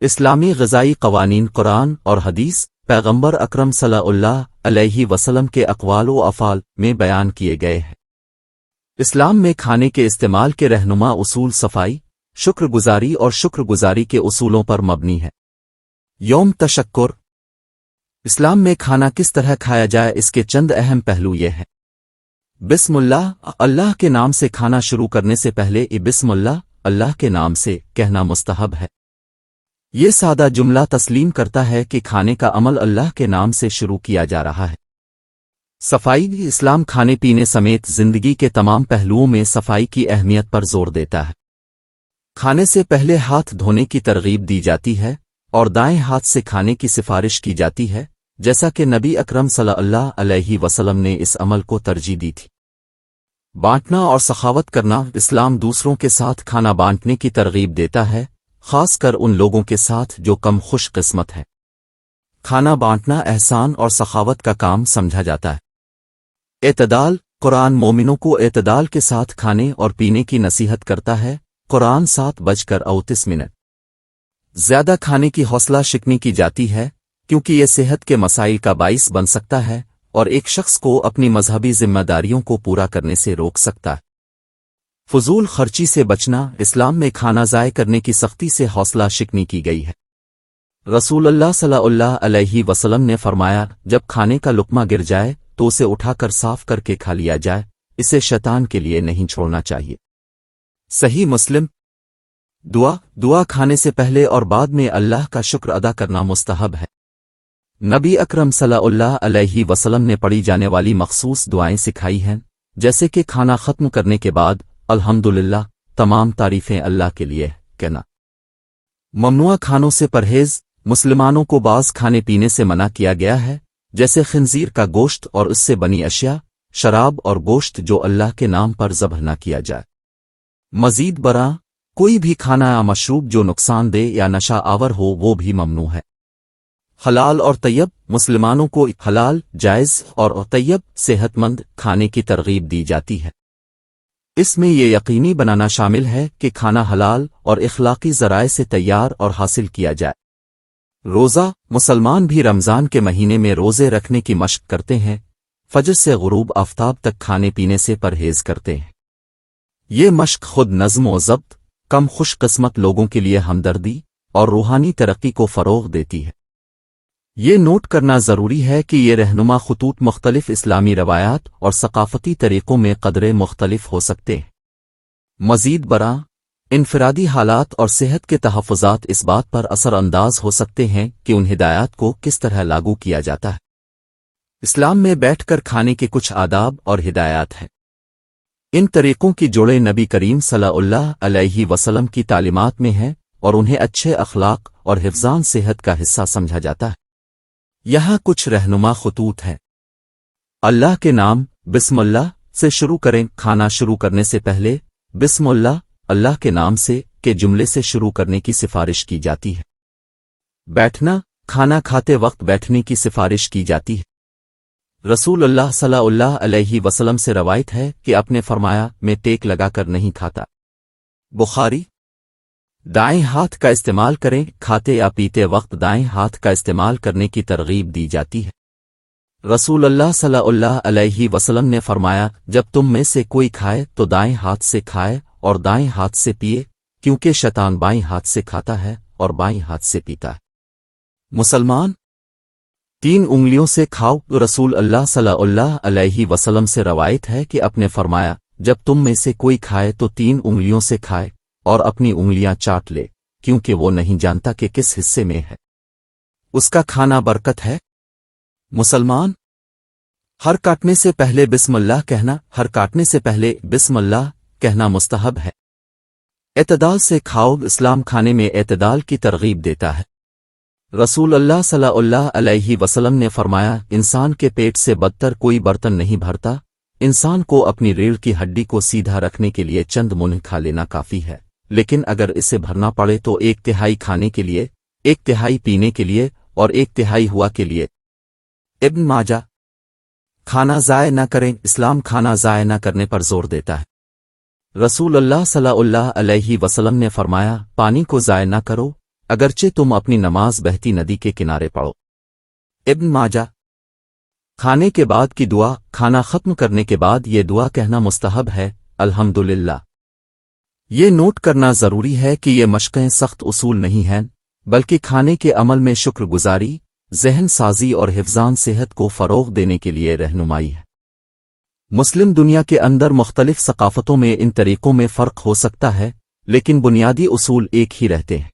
اسلامی غذائی قوانین قرآن اور حدیث پیغمبر اکرم صلی اللہ علیہ وسلم کے اقوال و افعال میں بیان کیے گئے ہیں۔ اسلام میں کھانے کے استعمال کے رہنما اصول صفائی، شکر گزاری اور شکر گزاری کے اصولوں پر مبنی ہے۔ یوم تشکر۔ اسلام میں کھانا کس طرح کھایا جائے اس کے چند اہم پہلو یہ ہیں۔ بسم اللہ، اللہ کے نام سے کھانا شروع کرنے سے پہلے بسم اللہ، اللہ کے نام سے کہنا مستحب ہے۔ یہ سادہ جملہ تسلیم کرتا ہے کہ کھانے کا عمل اللہ کے نام سے شروع کیا جا رہا ہے۔ صفائی۔ اسلام کھانے پینے سمیت زندگی کے تمام پہلوؤں میں صفائی کی اہمیت پر زور دیتا ہے۔ کھانے سے پہلے ہاتھ دھونے کی ترغیب دی جاتی ہے اور دائیں ہاتھ سے کھانے کی سفارش کی جاتی ہے، جیسا کہ نبی اکرم صلی اللہ علیہ وسلم نے اس عمل کو ترجیح دی تھی۔ بانٹنا اور سخاوت کرنا۔ اسلام دوسروں کے ساتھ کھانا بانٹنے کی ترغیب دیتا ہے، خاص کر ان لوگوں کے ساتھ جو کم خوش قسمت ہیں۔ کھانا بانٹنا احسان اور سخاوت کا کام سمجھا جاتا ہے۔ اعتدال۔ قرآن مومنوں کو اعتدال کے ساتھ کھانے اور پینے کی نصیحت کرتا ہے۔ قرآن 7:38۔ زیادہ کھانے کی حوصلہ شکنی کی جاتی ہے کیونکہ یہ صحت کے مسائل کا باعث بن سکتا ہے اور ایک شخص کو اپنی مذہبی ذمہ داریوں کو پورا کرنے سے روک سکتا ہے۔ فضول خرچی سے بچنا۔ اسلام میں کھانا ضائع کرنے کی سختی سے حوصلہ شکنی کی گئی ہے۔ رسول اللہ صلی اللہ علیہ وسلم نے فرمایا، جب کھانے کا لقمہ گر جائے تو اسے اٹھا کر صاف کر کے کھا لیا جائے، اسے شیطان کے لیے نہیں چھوڑنا چاہیے۔ صحیح مسلم۔ دعا کھانے سے پہلے اور بعد میں اللہ کا شکر ادا کرنا مستحب ہے۔ نبی اکرم صلی اللہ علیہ وسلم نے پڑھی جانے والی مخصوص دعائیں سکھائی ہیں، جیسے کہ کھانا ختم کرنے کے بعد الحمدللہ، تمام تعریفیں اللہ کے لیے کہنا۔ ممنوع کھانوں سے پرہیز۔ مسلمانوں کو بعض کھانے پینے سے منع کیا گیا ہے، جیسے خنزیر کا گوشت اور اس سے بنی اشیاء، شراب اور گوشت جو اللہ کے نام پر ذبح نہ کیا جائے۔ مزید برآں، کوئی بھی کھانا یا مشروب جو نقصان دہ یا نشہ آور ہو وہ بھی ممنوع ہے۔ حلال اور طیب۔ مسلمانوں کو حلال، جائز اور طیب صحت مند کھانے کی ترغیب دی جاتی ہے۔ اس میں یہ یقینی بنانا شامل ہے کہ کھانا حلال اور اخلاقی ذرائع سے تیار اور حاصل کیا جائے۔ روزہ۔ مسلمان بھی رمضان کے مہینے میں روزے رکھنے کی مشق کرتے ہیں، فجر سے غروب آفتاب تک کھانے پینے سے پرہیز کرتے ہیں۔ یہ مشق خود نظم و ضبط، کم خوش قسمت لوگوں کے لیے ہمدردی اور روحانی ترقی کو فروغ دیتی ہے۔ یہ نوٹ کرنا ضروری ہے کہ یہ رہنما خطوط مختلف اسلامی روایات اور ثقافتی طریقوں میں قدرے مختلف ہو سکتے ہیں۔ مزید برآں، انفرادی حالات اور صحت کے تحفظات اس بات پر اثر انداز ہو سکتے ہیں کہ ان ہدایات کو کس طرح لاگو کیا جاتا ہے۔ اسلام میں بیٹھ کر کھانے کے کچھ آداب اور ہدایات ہیں۔ ان طریقوں کی جوڑے نبی کریم صلی اللہ علیہ وسلم کی تعلیمات میں ہیں اور انہیں اچھے اخلاق اور حفظان صحت کا حصہ سمجھا جاتا ہے۔ یہاں کچھ رہنما خطوط ہیں۔ اللہ کے نام بسم اللہ سے شروع کریں۔ کھانا شروع کرنے سے پہلے بسم اللہ، اللہ کے نام سے کے جملے سے شروع کرنے کی سفارش کی جاتی ہے۔ بیٹھنا۔ کھانا کھاتے وقت بیٹھنے کی سفارش کی جاتی ہے۔ رسول اللہ صلی اللہ علیہ وسلم سے روایت ہے کہ آپ نے فرمایا، میں ٹیک لگا کر نہیں کھاتا۔ بخاری۔ دائیں ہاتھ کا استعمال کریں۔ کھاتے یا پیتے وقت دائیں ہاتھ کا استعمال کرنے کی ترغیب دی جاتی ہے۔ رسول اللہ صلی اللہ علیہ وسلم نے فرمایا، جب تم میں سے کوئی کھائے تو دائیں ہاتھ سے کھائے اور دائیں ہاتھ سے پیے، کیونکہ شیطان بائیں ہاتھ سے کھاتا ہے اور بائیں ہاتھ سے پیتا ہے۔ مسلمان۔ 3 انگلیوں سے کھاؤ۔ رسول اللہ صلی اللہ علیہ وسلم سے روایت ہے کہ آپ نے فرمایا، جب تم میں سے کوئی کھائے تو 3 انگلیوں سے کھائے اور اپنی انگلیاں چاٹ لے، کیونکہ وہ نہیں جانتا کہ کس حصے میں ہے، اس کا کھانا برکت ہے۔ مسلمان۔ ہر کاٹنے سے پہلے بسم اللہ کہنا۔ ہر کاٹنے سے پہلے بسم اللہ کہنا مستحب ہے۔ اعتدال سے کھاؤ۔ اسلام کھانے میں اعتدال کی ترغیب دیتا ہے۔ رسول اللہ صلی اللہ علیہ وسلم نے فرمایا، انسان کے پیٹ سے بدتر کوئی برتن نہیں بھرتا۔ انسان کو اپنی ریڑھ کی ہڈی کو سیدھا رکھنے کے لیے چند منہ کھا لینا کافی ہے، لیکن اگر اسے بھرنا پڑے تو 1/3 کھانے کے لیے، 1/3 پینے کے لیے اور 1/3 ہوا کے لیے۔ ابن ماجہ۔ کھانا ضائع نہ کریں۔ اسلام کھانا ضائع نہ کرنے پر زور دیتا ہے۔ رسول اللہ صلی اللہ علیہ وسلم نے فرمایا، پانی کو ضائع نہ کرو، اگرچہ تم اپنی نماز بہتی ندی کے کنارے پڑھو۔ ابن ماجہ۔ کھانے کے بعد کی دعا، کھانا ختم کرنے کے بعد یہ دعا کہنا مستحب ہے، الحمدللہ۔ یہ نوٹ کرنا ضروری ہے کہ یہ مشقیں سخت اصول نہیں ہیں، بلکہ کھانے کے عمل میں شکر گزاری، ذہن سازی اور حفظان صحت کو فروغ دینے کے لیے رہنمائی ہے۔ مسلم دنیا کے اندر مختلف ثقافتوں میں ان طریقوں میں فرق ہو سکتا ہے، لیکن بنیادی اصول ایک ہی رہتے ہیں۔